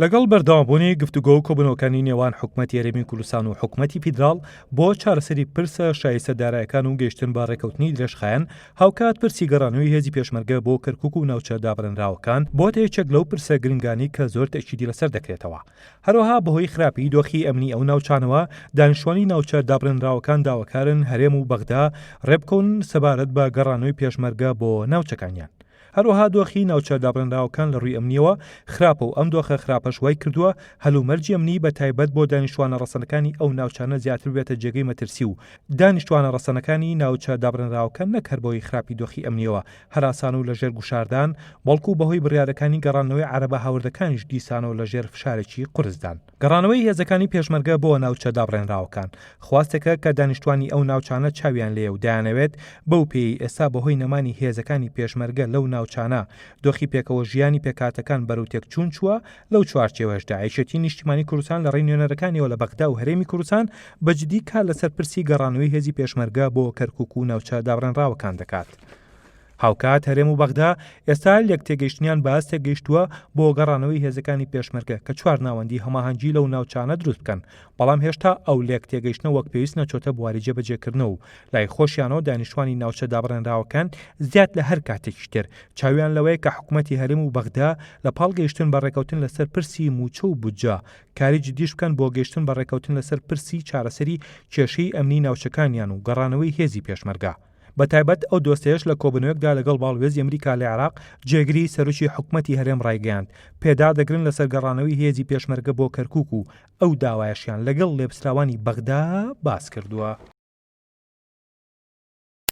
لەگەڵ بەردەوامبوونی گفتوگۆ و کۆبوونەوەکانی نێوان حکوومەتی هەرێمی کوردستان و حکوومەتی فیدراڵ بۆ چارەسەری پرسە شایستەدارایەکان و گەیشتن بە ڕێکەوتنی درێژخایەن هاوکات پرسی گەڕانەوەی هێزی پێشمەرگە بۆ کەرکووک و ناوچە دابڕێنراوەکان بۆتە یەکێک لەو پرسە گرنگانی کە زۆر تەکیدی لەسەر دەکرێتەوە. هەروەها بەهۆی خراپی دۆخی ئەمنی ئەو ناوچانەوە دانیشتوانی ناوچە دابڕێنراوەکان داواکارن هەرێم و بەغدا ڕێبکەون سەبارەت بە گەڕانەوەی پێشمەرگە بۆ ناوچەکانیان. هەروەها دۆخی ناوچە دابڕێنراوەکان لە ڕووی ئەمنیەوە خراپە و ئەم دۆخە خراپەش وای کردووە هەلومەرجی ئەمنی بە تایبەت بۆ دانیشتوانە ڕەسەنەکانی ئەو ناوچانە زیاتر بێتە جێگەی مەترسی و دانیشتوانە ڕەسەنەکانی ناوچە دابڕێنراوەکان نەک هەر بەهۆی خراپی دۆخی ئەمنیەوە هەراسان و لەژێر گوشاردان بەڵکو بەهۆی بڕیارەکانی گەڕانەوەی عەرەبە هاوردەکانیش دیسانەوە لەژێر فشارێکی قورسدان. گەڕانەوەی هێزەکانی پێشمەرگە بۆ ناوچە دابڕێنراوەکان خواستێکە کە دانیشتوانی ئەو ناوچانە چاویان لێ و دەیانەوێت بەو پێی ئێستا بەهۆی نەمانی هێزەکانی پێشمەرگە لەو ناوچانە دۆخی پێکەوە ژیانی پێکاتەکان بەروتێک چوون چووە لەو چوارچێوەشدا عیشەتی نیشتیمانی کوردستان لە ڕێی نوێنەرەکانیەوە لە بەغدا و هەرێمی کوردستان بەجددی کار لەسەر پرسی گەڕانەوەی هێزی پێشمەرگە بۆ کەرکووک و ناوچە دابڕێنراوەکان دەکات. هاوکات هەرێم و بەغدا ئێستا لێک تێگەیشتنیان باس تێگەیشتووە بۆ گەڕانەوەی هێزەکانی پێشمەرگە کە چوار ناوەندی هەماهەنگی لەو ناوچانە دروست بکەن، بەڵام هێشتا ئەو لێک تێگەیشتنە وەک پێویست نەچۆتە بواری جێبەجێکردنەوە و لای خۆشیانەوە دانیشتوانی ناوچە دابڕێنراوەکان زیاد لە هەر کاتێکی تر چاویان لەوەیە کە حکوومەتی هەرێم و بەغدا لە پاڵ گەیشتن بە ڕێکەوتن لەسەر پرسی موچە و بودجە کاری جدیش بکەن بۆ گەیشتن بە ڕێکەوتن لەسەر پرسی چارەسەری کێشەی ئەمنی ناوچەکانیان و گەڕانەوەی هێزی پێشمەرگە. بە تایبەت ئەو دۆستەیەش لە کۆبنەوەیەکدا لەگەڵ باڵوێزی ئەمریکا لە عێراق جێگری سەرۆکی حکوومەتی هەرێم ڕایگەیاند پێدا دەگرن لەسەر گەڕانەوەی هێزی پێشمەرگە بۆ کەرکووک و ئەو داوایەشیان لەگەڵ لێپسراوانی بەغدا باس کردووە.